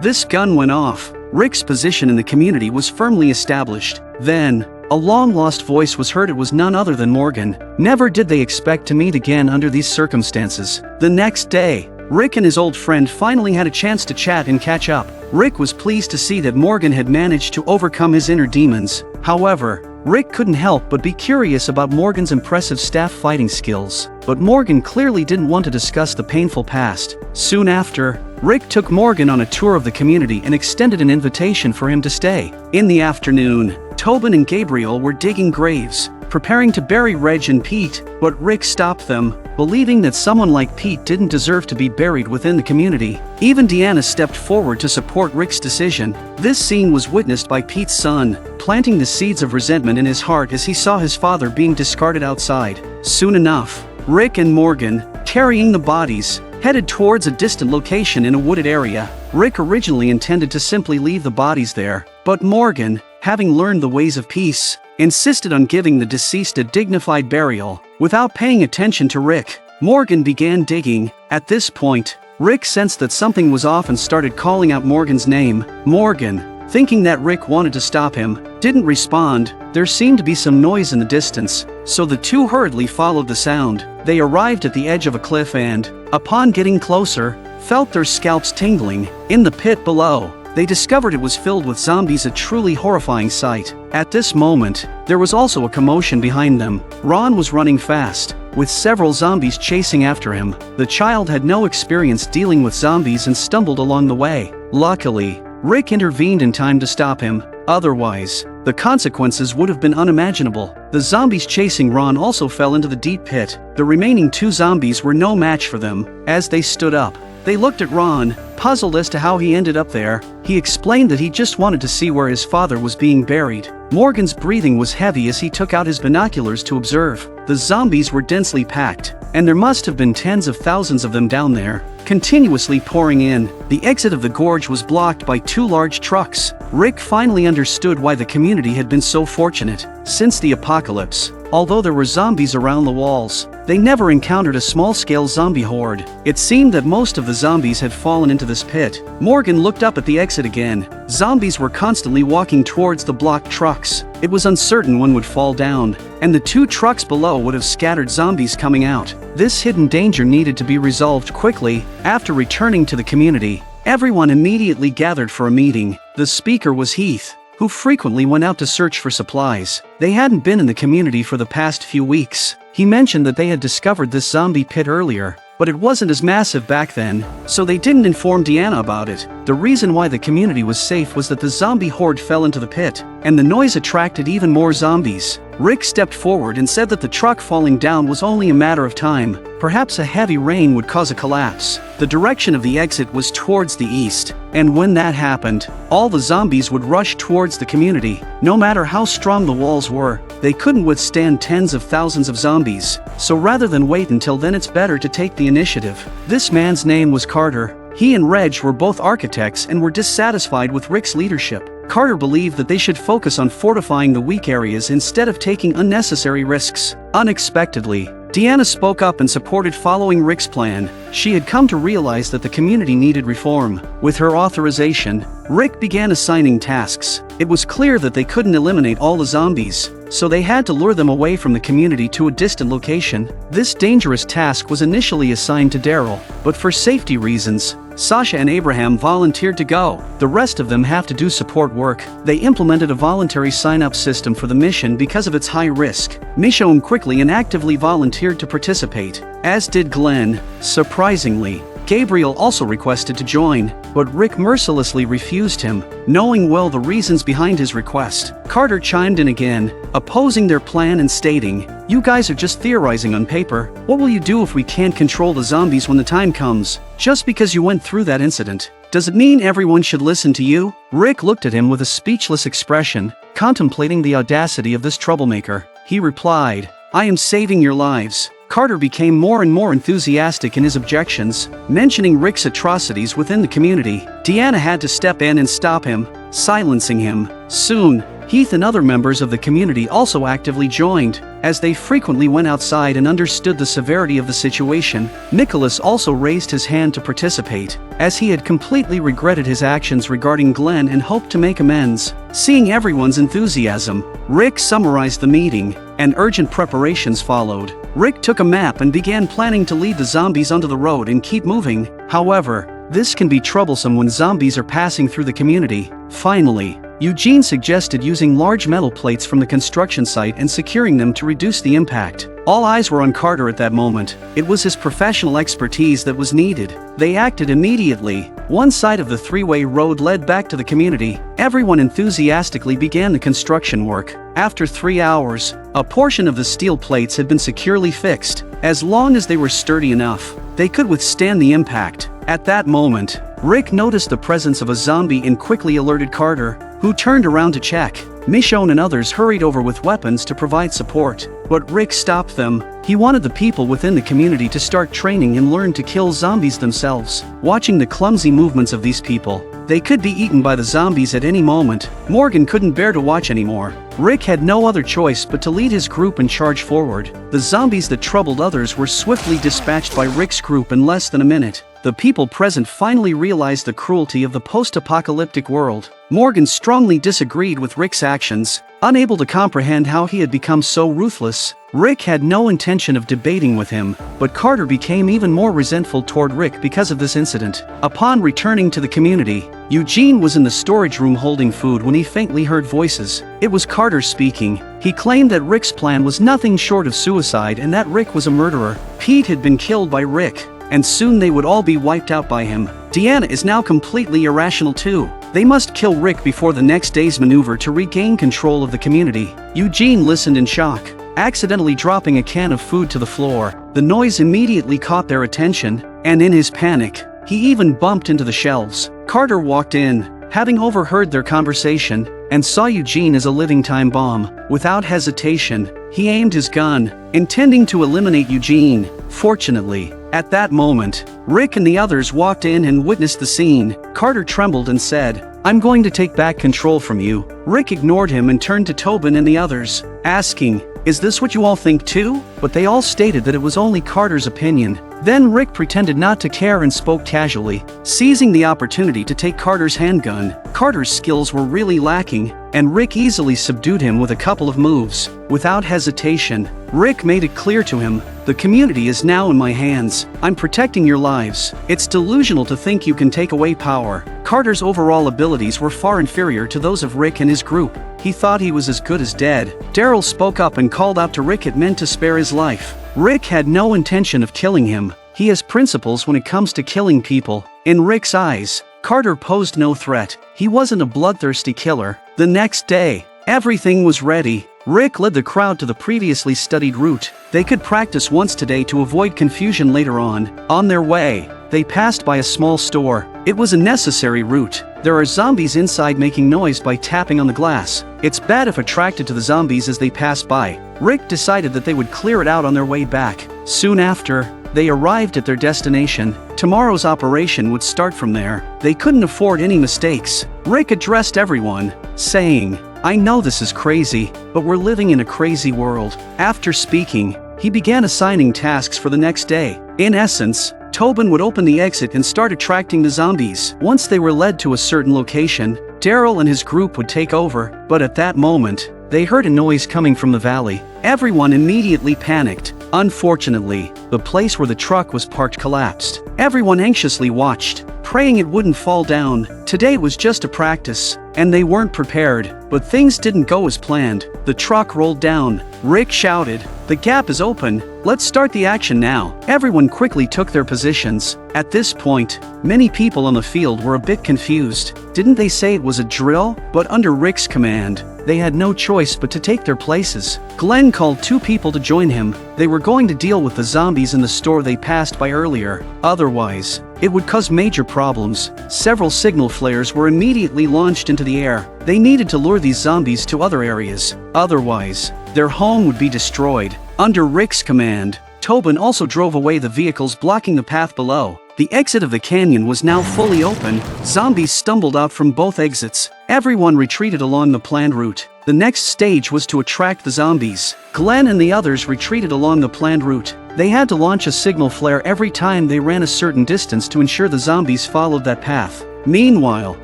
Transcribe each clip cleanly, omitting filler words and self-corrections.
This gun went off. Rick's position in the community was firmly established. Then, a long-lost voice was heard. It was none other than Morgan. Never did they expect to meet again under these circumstances. The next day, Rick and his old friend finally had a chance to chat and catch up. Rick was pleased to see that Morgan had managed to overcome his inner demons. However, Rick couldn't help but be curious about Morgan's impressive staff fighting skills. But Morgan clearly didn't want to discuss the painful past. Soon after, Rick took Morgan on a tour of the community and extended an invitation for him to stay. In the afternoon, Tobin and Gabriel were digging graves, preparing to bury Reg and Pete, but Rick stopped them, believing that someone like Pete didn't deserve to be buried within the community. Even Deanna stepped forward to support Rick's decision. This scene was witnessed by Pete's son, planting the seeds of resentment in his heart as he saw his father being discarded outside. Soon enough, Rick and Morgan, carrying the bodies, headed towards a distant location in a wooded area. Rick originally intended to simply leave the bodies there, but Morgan, having learned the ways of peace, insisted on giving the deceased a dignified burial. Without paying attention to Rick, Morgan began digging. At this point, Rick sensed that something was off and started calling out Morgan's name. Morgan, thinking that Rick wanted to stop him, didn't respond. There seemed to be some noise in the distance, so the two hurriedly followed the sound. They arrived at the edge of a cliff and, upon getting closer, felt their scalps tingling. In the pit below, they discovered it was filled with zombies, a truly horrifying sight. At this moment, there was also a commotion behind them. Ron was running fast, with several zombies chasing after him. The child had no experience dealing with zombies and stumbled along the way. Luckily, Rick intervened in time to stop him. Otherwise, the consequences would have been unimaginable. The zombies chasing Ron also fell into the deep pit. The remaining two zombies were no match for them. As they stood up, they looked at Ron, puzzled as to how he ended up there. He explained that he just wanted to see where his father was being buried. Morgan's breathing was heavy as he took out his binoculars to observe. The zombies were densely packed, and there must have been tens of thousands of them down there, continuously pouring in. The exit of the gorge was blocked by two large trucks. Rick finally understood why the community had been so fortunate. Since the apocalypse, although there were zombies around the walls, they never encountered a small-scale zombie horde. It seemed that most of the zombies had fallen into this pit. Morgan looked up at the exit again. Zombies were constantly walking towards the blocked trucks. It was uncertain one would fall down, and the two trucks below would have scattered zombies coming out. This hidden danger needed to be resolved quickly. After returning to the community, everyone immediately gathered for a meeting. The speaker was Heath, who frequently went out to search for supplies. They hadn't been in the community for the past few weeks. He mentioned that they had discovered this zombie pit earlier, but it wasn't as massive back then, so they didn't inform Deanna about it. The reason why the community was safe was that the zombie horde fell into the pit, and the noise attracted even more zombies. Rick stepped forward and said that the truck falling down was only a matter of time. Perhaps a heavy rain would cause a collapse. The direction of the exit was towards the east, and when that happened, all the zombies would rush towards the community. No matter how strong the walls were, they couldn't withstand tens of thousands of zombies. So rather than wait until then, it's better to take the initiative. This man's name was Carter. He and Reg were both architects and were dissatisfied with Rick's leadership. Carter believed that they should focus on fortifying the weak areas instead of taking unnecessary risks. Unexpectedly, Deanna spoke up and supported following Rick's plan. She had come to realize that the community needed reform. With her authorization, Rick began assigning tasks. It was clear that they couldn't eliminate all the zombies, so they had to lure them away from the community to a distant location. This dangerous task was initially assigned to Daryl, but for safety reasons, Sasha and Abraham volunteered to go. The rest of them have to do support work. They implemented a voluntary sign-up system for the mission because of its high risk. Michonne quickly and actively volunteered to participate, as did Glenn. Surprisingly, Gabriel also requested to join, but Rick mercilessly refused him. Knowing well the reasons behind his request, Carter chimed in again, opposing their plan and stating, "You guys are just theorizing on paper. What will you do if we can't control the zombies when the time comes? Just because you went through that incident, does it mean everyone should listen to you?" Rick looked at him with a speechless expression, contemplating the audacity of this troublemaker. He replied, "I am saving your lives." Carter became more and more enthusiastic in his objections, mentioning Rick's atrocities within the community. Deanna had to step in and stop him, silencing him. Soon, Heath and other members of the community also actively joined, as they frequently went outside and understood the severity of the situation. Nicholas also raised his hand to participate, as he had completely regretted his actions regarding Glenn and hoped to make amends. Seeing everyone's enthusiasm, Rick summarized the meeting, and urgent preparations followed. Rick took a map and began planning to lead the zombies onto the road and keep moving. However, this can be troublesome when zombies are passing through the community. Finally, Eugene suggested using large metal plates from the construction site and securing them to reduce the impact. All eyes were on Carter at that moment. It was his professional expertise that was needed. They acted immediately. One side of the three-way road led back to the community. Everyone enthusiastically began the construction work. After 3 hours, a portion of the steel plates had been securely fixed. As long as they were sturdy enough, they could withstand the impact. At that moment, Rick noticed the presence of a zombie and quickly alerted Carter, who turned around to check. Michonne and others hurried over with weapons to provide support, but Rick stopped them. He wanted the people within the community to start training and learn to kill zombies themselves. Watching the clumsy movements of these people, they could be eaten by the zombies at any moment. Morgan couldn't bear to watch anymore. Rick had no other choice but to lead his group and charge forward. The zombies that troubled others were swiftly dispatched by Rick's group in less than a minute. The people present finally realized the cruelty of the post-apocalyptic world. Morgan strongly disagreed with Rick's actions, unable to comprehend how he had become so ruthless. Rick had no intention of debating with him, but Carter became even more resentful toward Rick because of this incident. Upon returning to the community, Eugene was in the storage room holding food when he faintly heard voices. It was Carter speaking. He claimed that Rick's plan was nothing short of suicide and that Rick was a murderer. Pete had been killed by Rick, and soon they would all be wiped out by him. Deanna is now completely irrational too. They must kill Rick before the next day's maneuver to regain control of the community. Eugene listened in shock, accidentally dropping a can of food to the floor. The noise immediately caught their attention, and in his panic, he even bumped into the shelves. Carter walked in, having overheard their conversation, and saw Eugene as a living time bomb. Without hesitation, he aimed his gun, intending to eliminate Eugene. Fortunately, at that moment, Rick and the others walked in and witnessed the scene. Carter trembled and said, "I'm going to take back control from you." Rick ignored him and turned to Tobin and the others, asking, "Is this what you all think too?" But they all stated that it was only Carter's opinion. Then Rick pretended not to care and spoke casually, seizing the opportunity to take Carter's handgun. Carter's skills were really lacking, and Rick easily subdued him with a couple of moves. Without hesitation, Rick made it clear to him, "The community is now in my hands. I'm protecting your lives. It's delusional to think you can take away power." Carter's overall abilities were far inferior to those of Rick and his group. He thought he was as good as dead. Daryl spoke up and called out to Rick it meant to spare his life. Rick had no intention of killing him. He has principles when it comes to killing people. In Rick's eyes, Carter posed no threat. He wasn't a bloodthirsty killer. The next day, everything was ready. Rick led the crowd to the previously studied route. They could practice once today to avoid confusion later on. On their way, they passed by a small store. It was a necessary route. There are zombies inside making noise by tapping on the glass. It's bad if attracted to the zombies as they pass by. Rick decided that they would clear it out on their way back. Soon after, they arrived at their destination. Tomorrow's operation would start from there. They couldn't afford any mistakes. Rick addressed everyone, saying, "I know this is crazy, but we're living in a crazy world." After speaking, he began assigning tasks for the next day. In essence, Tobin would open the exit and start attracting the zombies. Once they were led to a certain location, Daryl and his group would take over, but at that moment, they heard a noise coming from the valley. Everyone immediately panicked. Unfortunately, the place where the truck was parked collapsed. Everyone anxiously watched, praying it wouldn't fall down. Today was just a practice, and they weren't prepared. But things didn't go as planned. The truck rolled down. Rick shouted, "The gap is open. Let's start the action now." Everyone quickly took their positions. At this point, many people on the field were a bit confused. Didn't they say it was a drill? But under Rick's command, they had no choice but to take their places. Glenn called 2 people to join him. They were going to deal with the zombies in the store they passed by earlier. Otherwise, it would cause major problems. Several signal flares were immediately launched into the air. They needed to lure these zombies to other areas. Otherwise, their home would be destroyed. Under Rick's command, Tobin also drove away the vehicles blocking the path below. The exit of the canyon was now fully open. Zombies stumbled out from both exits. Everyone retreated along the planned route. The next stage was to attract the zombies. Glenn and the others retreated along the planned route. They had to launch a signal flare every time they ran a certain distance to ensure the zombies followed that path. Meanwhile,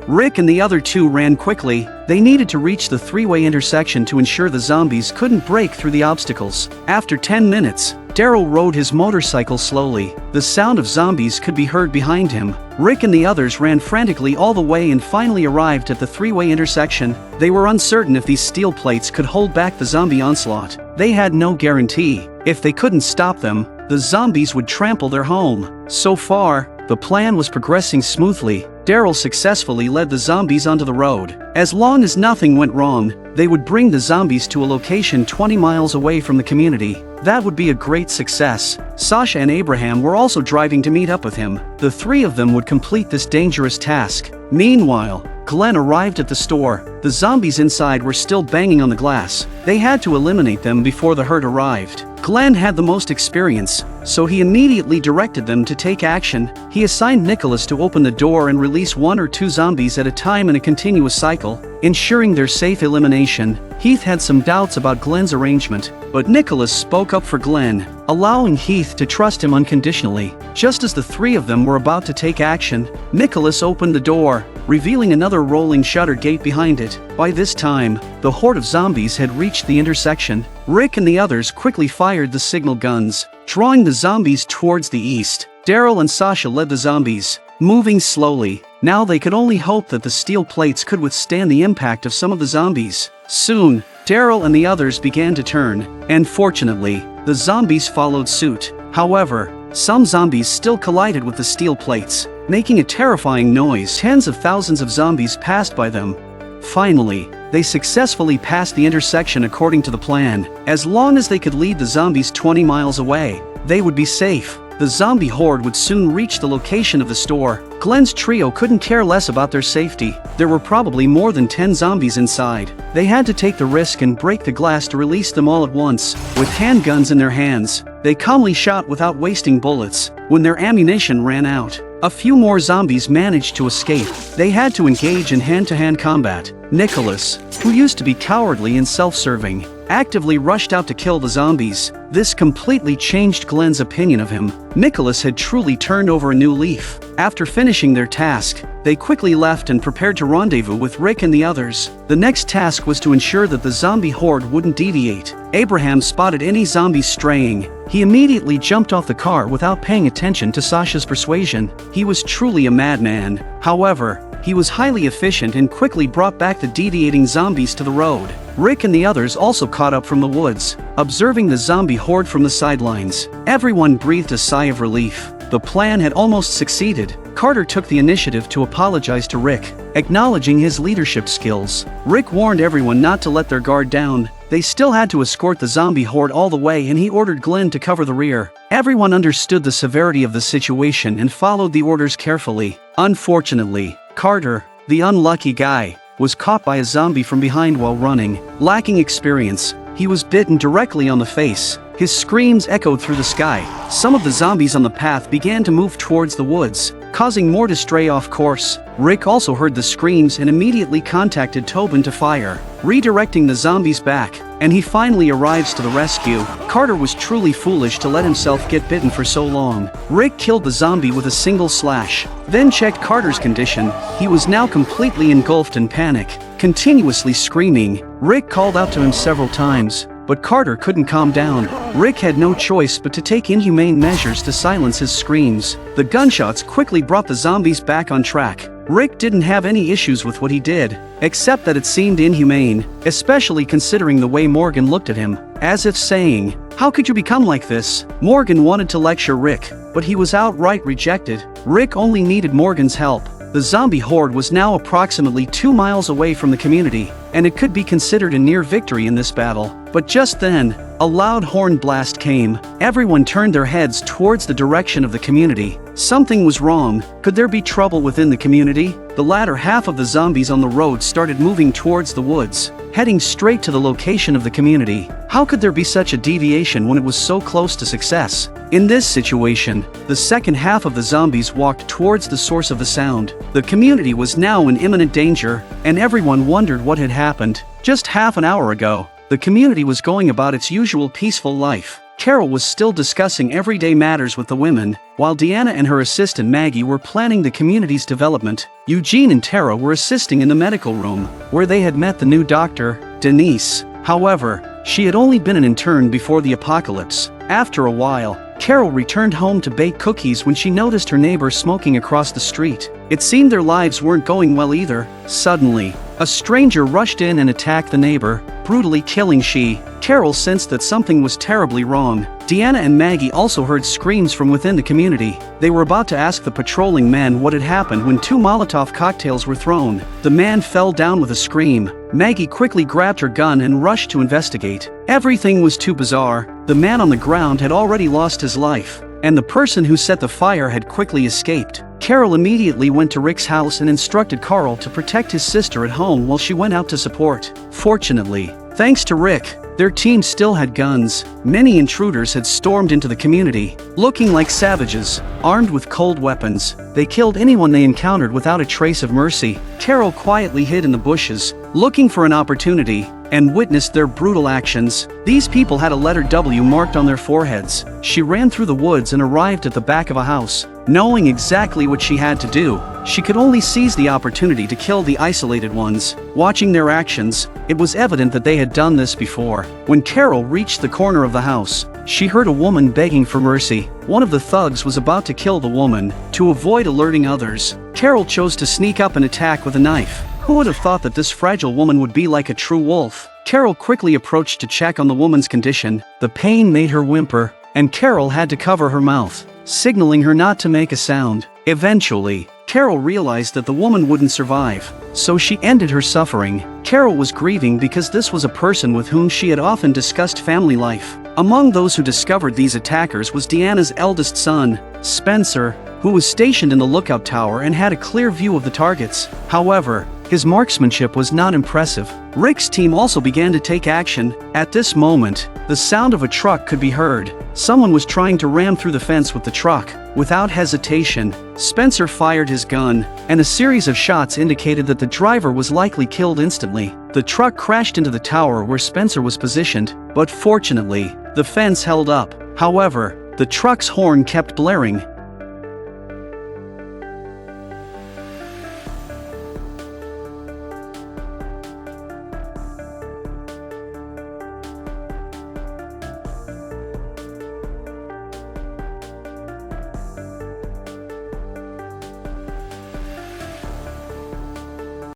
Rick and the other two ran quickly. They needed to reach the three-way intersection to ensure the zombies couldn't break through the obstacles. After 10 minutes, Daryl rode his motorcycle slowly. The sound of zombies could be heard behind him. Rick and the others ran frantically all the way and finally arrived at the three-way intersection. They were uncertain if these steel plates could hold back the zombie onslaught. They had no guarantee. If they couldn't stop them, the zombies would trample their home. So far, the plan was progressing smoothly. Daryl successfully led the zombies onto the road. As long as nothing went wrong, they would bring the zombies to a location 20 miles away from the community. That would be a great success. Sasha and Abraham were also driving to meet up with him. The three of them would complete this dangerous task. Meanwhile, Glenn arrived at the store. The zombies inside were still banging on the glass. They had to eliminate them before the herd arrived. Glenn had the most experience, so he immediately directed them to take action. He assigned Nicholas to open the door and release 1 or 2 zombies at a time in a continuous cycle, ensuring their safe elimination. Heath had some doubts about Glenn's arrangement, but Nicholas spoke up for Glenn, allowing Heath to trust him unconditionally. Just as the three of them were about to take action, Nicholas opened the door, revealing another rolling shutter gate behind it. By this time, the horde of zombies had reached the intersection. Rick and the others quickly fired the signal guns, drawing the zombies towards the east. Daryl and Sasha led the zombies, moving slowly. Now they could only hope that the steel plates could withstand the impact of some of the zombies. Soon, Daryl and the others began to turn, and fortunately, the zombies followed suit. However, some zombies still collided with the steel plates, making a terrifying noise. Tens of thousands of zombies passed by them. Finally, they successfully passed the intersection according to the plan. As long as they could lead the zombies 20 miles away, they would be safe. The zombie horde would soon reach the location of the store. Glenn's trio couldn't care less about their safety. There were probably more than 10 zombies inside. They had to take the risk and break the glass to release them all at once. With handguns in their hands, they calmly shot without wasting bullets. When their ammunition ran out, a few more zombies managed to escape. They had to engage in hand-to-hand combat. Nicholas, who used to be cowardly and self-serving, actively rushed out to kill the zombies. This completely changed Glenn's opinion of him. Nicholas had truly turned over a new leaf. After finishing their task, they quickly left and prepared to rendezvous with Rick and the others. The next task was to ensure that the zombie horde wouldn't deviate. Abraham spotted any zombies straying. He immediately jumped off the car without paying attention to Sasha's persuasion. He was truly a madman. However, he was highly efficient and quickly brought back the deviating zombies to the road. Rick and the others also caught up from the woods, observing the zombie horde from the sidelines. Everyone breathed a sigh of relief. The plan had almost succeeded. Carter took the initiative to apologize to Rick, acknowledging his leadership skills. Rick warned everyone not to let their guard down. They still had to escort the zombie horde all the way, and he ordered Glenn to cover the rear. Everyone understood the severity of the situation and followed the orders carefully. Unfortunately, Carter, the unlucky guy, was caught by a zombie from behind while running. Lacking experience, he was bitten directly on the face. His screams echoed through the sky. Some of the zombies on the path began to move towards the woods, causing more to stray off course. Rick also heard the screams and immediately contacted Tobin to fire, redirecting the zombies back, and he finally arrives to the rescue. Carter was truly foolish to let himself get bitten for so long. Rick killed the zombie with a single slash, then checked Carter's condition. He was now completely engulfed in panic, continuously screaming. Rick called out to him several times, but Carter couldn't calm down. Rick had no choice but to take inhumane measures to silence his screams. The gunshots quickly brought the zombies back on track. Rick didn't have any issues with what he did, except that it seemed inhumane, especially considering the way Morgan looked at him, as if saying, "How could you become like this?" Morgan wanted to lecture Rick, but he was outright rejected. Rick only needed Morgan's help. The zombie horde was now approximately 2 miles away from the community, and it could be considered a near victory in this battle. But just then, a loud horn blast came. Everyone turned their heads towards the direction of the community. Something was wrong. Could there be trouble within the community? The latter half of the zombies on the road started moving towards the woods, heading straight to the location of the community. How could there be such a deviation when it was so close to success? In this situation, the second half of the zombies walked towards the source of the sound. The community was now in imminent danger, and everyone wondered what had happened. Just half an hour ago, the community was going about its usual peaceful life. Carol was still discussing everyday matters with the women, while Deanna and her assistant Maggie were planning the community's development. Eugene and Tara were assisting in the medical room, where they had met the new doctor, Denise. However, she had only been an intern before the apocalypse. After a while, Carol returned home to bake cookies when she noticed her neighbor smoking across the street. It seemed their lives weren't going well either. Suddenly, a stranger rushed in and attacked the neighbor, brutally killing she. Carol sensed that something was terribly wrong. Deanna and Maggie also heard screams from within the community. They were about to ask the patrolling men what had happened when 2 Molotov cocktails were thrown. The man fell down with a scream. Maggie quickly grabbed her gun and rushed to investigate. Everything was too bizarre. The man on the ground had already lost his life, and the person who set the fire had quickly escaped. Carol immediately went to Rick's house and instructed Carl to protect his sister at home while she went out to support. Fortunately, thanks to Rick, their team still had guns. Many intruders had stormed into the community, looking like savages, armed with cold weapons. They killed anyone they encountered without a trace of mercy. Carol quietly hid in the bushes, looking for an opportunity, and witnessed their brutal actions. These people had a letter W marked on their foreheads. She ran through the woods and arrived at the back of a house. Knowing exactly what she had to do, she could only seize the opportunity to kill the isolated ones. Watching their actions, it was evident that they had done this before. When Carol reached the corner of the house, she heard a woman begging for mercy. One of the thugs was about to kill the woman. To avoid alerting others, Carol chose to sneak up and attack with a knife. Who would have thought that this fragile woman would be like a true wolf? Carol quickly approached to check on the woman's condition. The pain made her whimper, and Carol had to cover her mouth, signaling her not to make a sound. Eventually, Carol realized that the woman wouldn't survive, so she ended her suffering. Carol was grieving because this was a person with whom she had often discussed family life. Among those who discovered these attackers was Deanna's eldest son, Spencer, who was stationed in the lookout tower and had a clear view of the targets. However, his marksmanship was not impressive. Rick's team also began to take action. At this moment, the sound of a truck could be heard. Someone was trying to ram through the fence with the truck. Without hesitation, Spencer fired his gun, and a series of shots indicated that the driver was likely killed instantly. The truck crashed into the tower where Spencer was positioned, but fortunately, the fence held up. However, the truck's horn kept blaring,